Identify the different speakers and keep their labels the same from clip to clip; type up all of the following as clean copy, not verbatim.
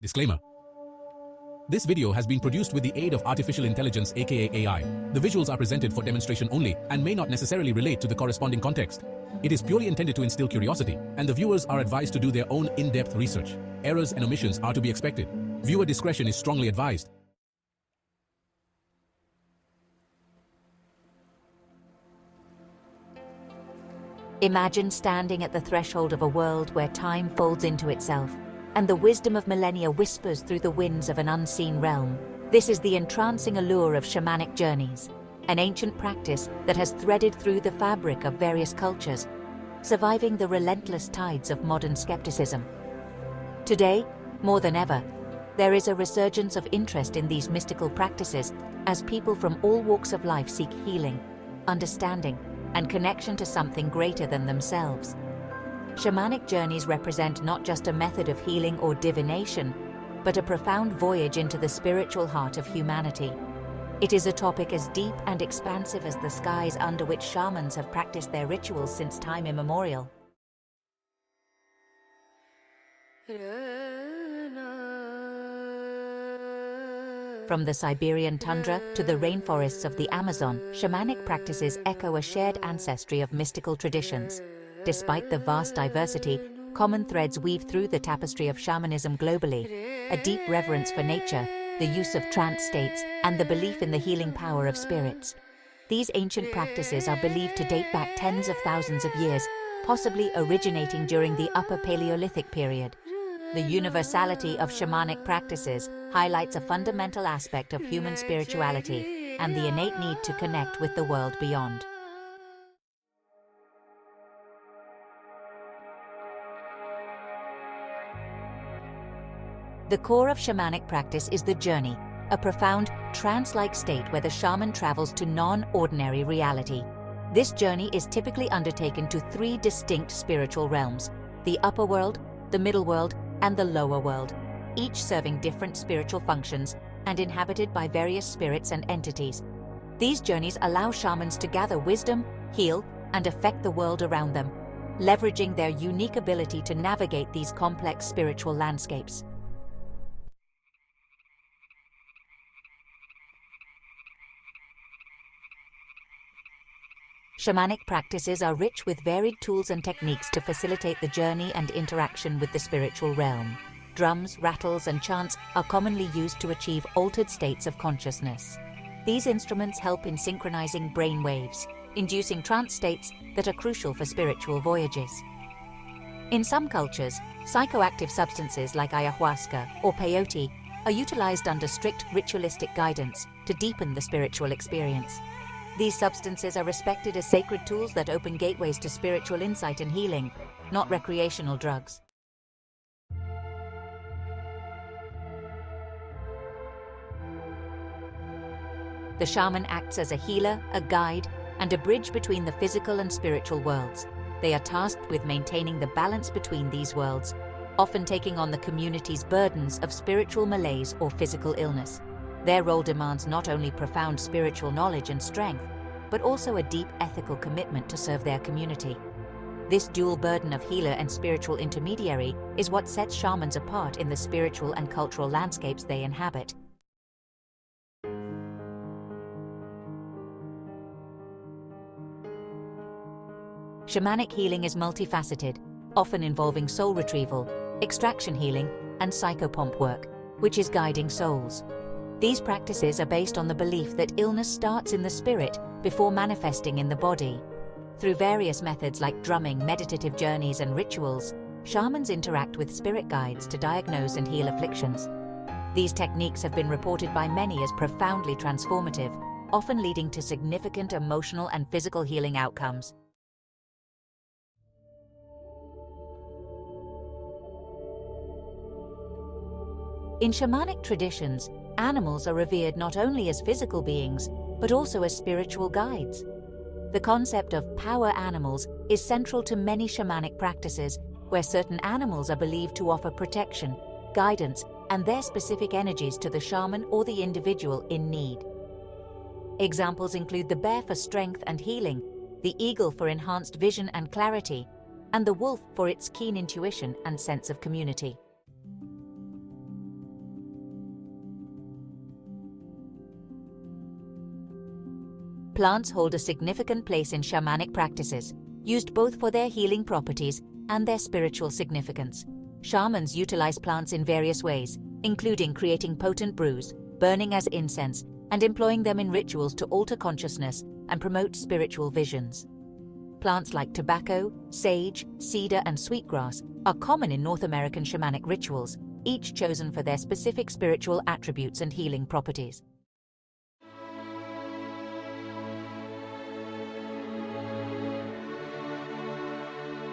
Speaker 1: Disclaimer. This video has been produced with the aid of artificial intelligence aka AI. The visuals are presented for demonstration only and may not necessarily relate to the corresponding context. It is purely intended to instill curiosity, and the viewers are advised to do their own in-depth research. Errors and omissions are to be expected. Viewer discretion is strongly advised.
Speaker 2: Imagine standing at the threshold of a world where time folds into itself, and the wisdom of millennia whispers through the winds of an unseen realm. This is the entrancing allure of shamanic journeys, an ancient practice that has threaded through the fabric of various cultures, surviving the relentless tides of modern skepticism. Today, more than ever, there is a resurgence of interest in these mystical practices as people from all walks of life seek healing, understanding, and connection to something greater than themselves. Shamanic journeys represent not just a method of healing or divination, but a profound voyage into the spiritual heart of humanity. It is a topic as deep and expansive as the skies under which shamans have practiced their rituals since time immemorial. From the Siberian tundra to the rainforests of the Amazon, shamanic practices echo a shared ancestry of mystical traditions. Despite the vast diversity, common threads weave through the tapestry of shamanism globally: a deep reverence for nature, the use of trance states, and the belief in the healing power of spirits. These ancient practices are believed to date back tens of thousands of years, possibly originating during the Upper Paleolithic period. The universality of shamanic practices highlights a fundamental aspect of human spirituality and the innate need to connect with the world beyond. The core of shamanic practice is the journey, a profound, trance-like state where the shaman travels to non-ordinary reality. This journey is typically undertaken to three distinct spiritual realms: the upper world, the middle world, and the lower world, each serving different spiritual functions and inhabited by various spirits and entities. These journeys allow shamans to gather wisdom, heal, and affect the world around them, leveraging their unique ability to navigate these complex spiritual landscapes. Shamanic practices are rich with varied tools and techniques to facilitate the journey and interaction with the spiritual realm. Drums, rattles, and chants are commonly used to achieve altered states of consciousness. These instruments help in synchronizing brain waves, inducing trance states that are crucial for spiritual voyages. In some cultures, psychoactive substances like ayahuasca or peyote are utilized under strict ritualistic guidance to deepen the spiritual experience. These substances are respected as sacred tools that open gateways to spiritual insight and healing, not recreational drugs. The shaman acts as a healer, a guide, and a bridge between the physical and spiritual worlds. They are tasked with maintaining the balance between these worlds, often taking on the community's burdens of spiritual malaise or physical illness. Their role demands not only profound spiritual knowledge and strength, but also a deep ethical commitment to serve their community. This dual burden of healer and spiritual intermediary is what sets shamans apart in the spiritual and cultural landscapes they inhabit. Shamanic healing is multifaceted, often involving soul retrieval, extraction healing, and psychopomp work, which is guiding souls. These practices are based on the belief that illness starts in the spirit before manifesting in the body. Through various methods like drumming, meditative journeys, and rituals, shamans interact with spirit guides to diagnose and heal afflictions. These techniques have been reported by many as profoundly transformative, often leading to significant emotional and physical healing outcomes. In shamanic traditions, animals are revered not only as physical beings, but also as spiritual guides. The concept of power animals is central to many shamanic practices, where certain animals are believed to offer protection, guidance, and their specific energies to the shaman or the individual in need. Examples include the bear for strength and healing, the eagle for enhanced vision and clarity, and the wolf for its keen intuition and sense of community. Plants hold a significant place in shamanic practices, used both for their healing properties and their spiritual significance. Shamans utilize plants in various ways, including creating potent brews, burning as incense, and employing them in rituals to alter consciousness and promote spiritual visions. Plants like tobacco, sage, cedar, and sweetgrass are common in North American shamanic rituals, each chosen for their specific spiritual attributes and healing properties.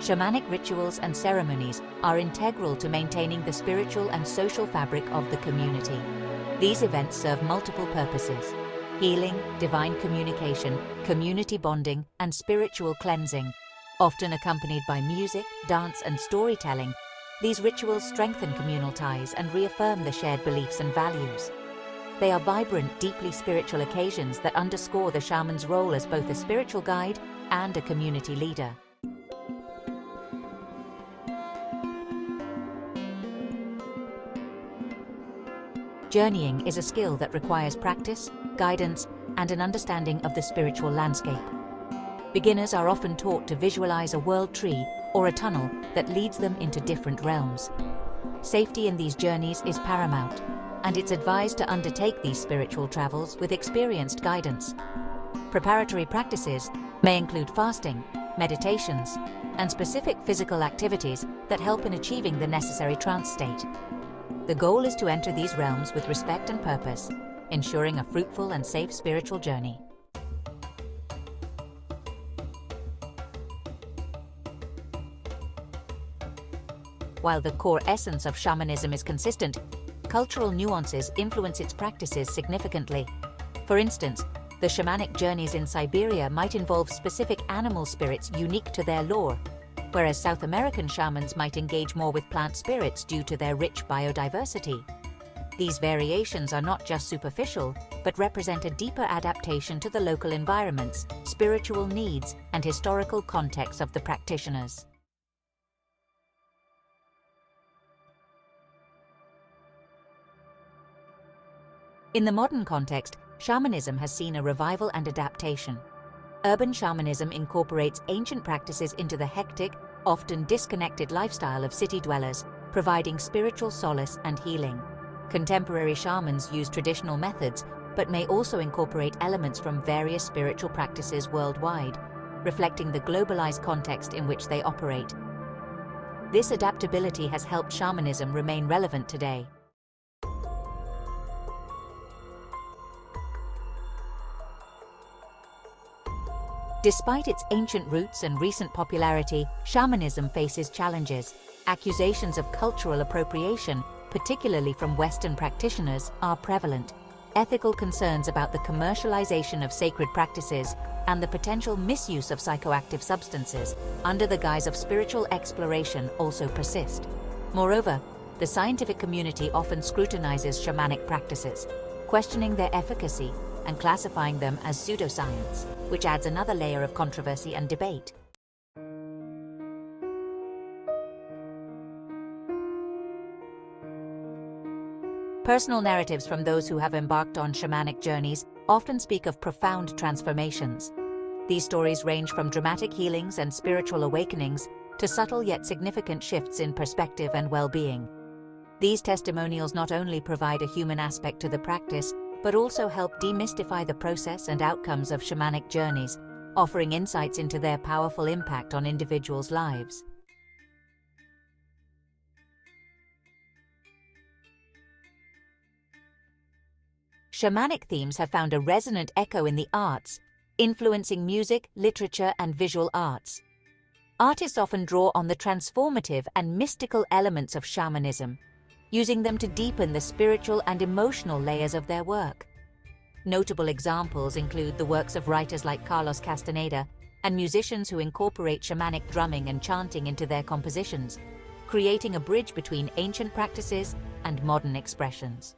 Speaker 2: Shamanic rituals and ceremonies are integral to maintaining the spiritual and social fabric of the community. These events serve multiple purposes: healing, divine communication, community bonding, and spiritual cleansing. Often accompanied by music, dance, and storytelling, these rituals strengthen communal ties and reaffirm the shared beliefs and values. They are vibrant, deeply spiritual occasions that underscore the shaman's role as both a spiritual guide and a community leader. Journeying is a skill that requires practice, guidance, and an understanding of the spiritual landscape. Beginners are often taught to visualize a world tree or a tunnel that leads them into different realms. Safety in these journeys is paramount, and it's advised to undertake these spiritual travels with experienced guidance. Preparatory practices may include fasting, meditations, and specific physical activities that help in achieving the necessary trance state. The goal is to enter these realms with respect and purpose, ensuring a fruitful and safe spiritual journey. While the core essence of shamanism is consistent, cultural nuances influence its practices significantly. For instance, the shamanic journeys in Siberia might involve specific animal spirits unique to their lore, whereas South American shamans might engage more with plant spirits due to their rich biodiversity. These variations are not just superficial, but represent a deeper adaptation to the local environments, spiritual needs, and historical context of the practitioners. In the modern context, shamanism has seen a revival and adaptation. Urban shamanism incorporates ancient practices into the hectic, often disconnected lifestyle of city dwellers, providing spiritual solace and healing. Contemporary shamans use traditional methods, but may also incorporate elements from various spiritual practices worldwide, reflecting the globalized context in which they operate. This adaptability has helped shamanism remain relevant today. Despite its ancient roots and recent popularity, shamanism faces challenges. Accusations of cultural appropriation, particularly from Western practitioners, are prevalent. Ethical concerns about the commercialization of sacred practices and the potential misuse of psychoactive substances under the guise of spiritual exploration also persist. Moreover, the scientific community often scrutinizes shamanic practices, questioning their efficacy and classifying them as pseudoscience, which adds another layer of controversy and debate. Personal narratives from those who have embarked on shamanic journeys often speak of profound transformations. These stories range from dramatic healings and spiritual awakenings to subtle yet significant shifts in perspective and well-being. These testimonials not only provide a human aspect to the practice, but also help demystify the process and outcomes of shamanic journeys, offering insights into their powerful impact on individuals' lives. Shamanic themes have found a resonant echo in the arts, influencing music, literature, and visual arts. Artists often draw on the transformative and mystical elements of shamanism, using them to deepen the spiritual and emotional layers of their work. Notable examples include the works of writers like Carlos Castaneda and musicians who incorporate shamanic drumming and chanting into their compositions, creating a bridge between ancient practices and modern expressions.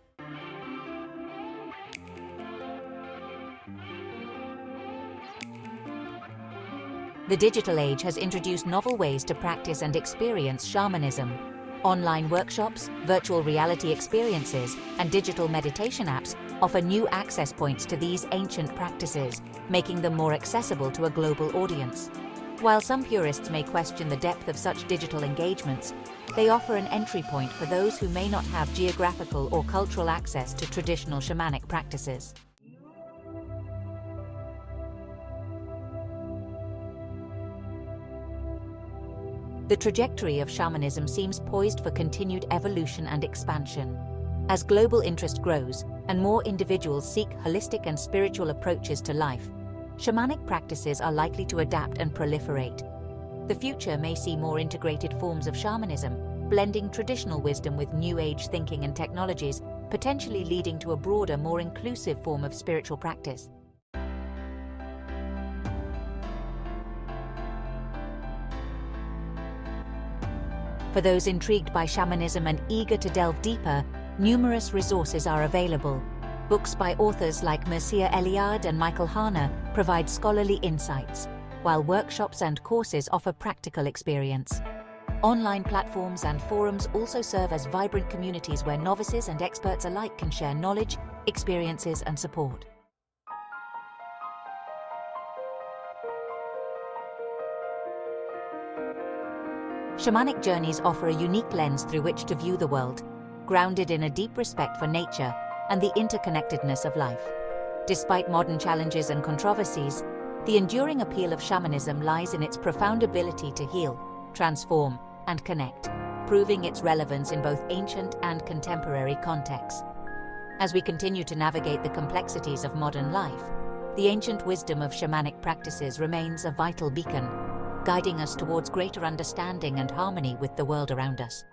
Speaker 2: The digital age has introduced novel ways to practice and experience shamanism. Online workshops, virtual reality experiences, and digital meditation apps offer new access points to these ancient practices, making them more accessible to a global audience. While some purists may question the depth of such digital engagements, they offer an entry point for those who may not have geographical or cultural access to traditional shamanic practices. The trajectory of shamanism seems poised for continued evolution and expansion. As global interest grows and more individuals seek holistic and spiritual approaches to life, shamanic practices are likely to adapt and proliferate. The future may see more integrated forms of shamanism, blending traditional wisdom with new age thinking and technologies, potentially leading to a broader, more inclusive form of spiritual practice. For those intrigued by shamanism and eager to delve deeper, numerous resources are available. Books by authors like Mircea Eliade and Michael Harner provide scholarly insights, while workshops and courses offer practical experience. Online platforms and forums also serve as vibrant communities where novices and experts alike can share knowledge, experiences, and support. Shamanic journeys offer a unique lens through which to view the world, grounded in a deep respect for nature and the interconnectedness of life. Despite modern challenges and controversies, the enduring appeal of shamanism lies in its profound ability to heal, transform, and connect, proving its relevance in both ancient and contemporary contexts. As we continue to navigate the complexities of modern life, the ancient wisdom of shamanic practices remains a vital beacon, guiding us towards greater understanding and harmony with the world around us.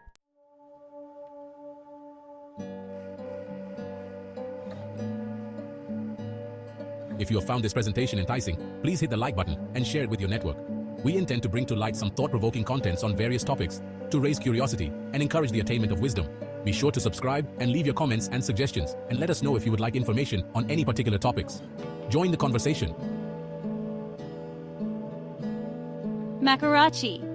Speaker 1: If you have found this presentation enticing, please hit the like button and share it with your network. We intend to bring to light some thought-provoking contents on various topics to raise curiosity and encourage the attainment of wisdom. Be sure to subscribe and leave your comments and suggestions, and let us know if you would like information on any particular topics. Join the conversation.
Speaker 3: Makarachi.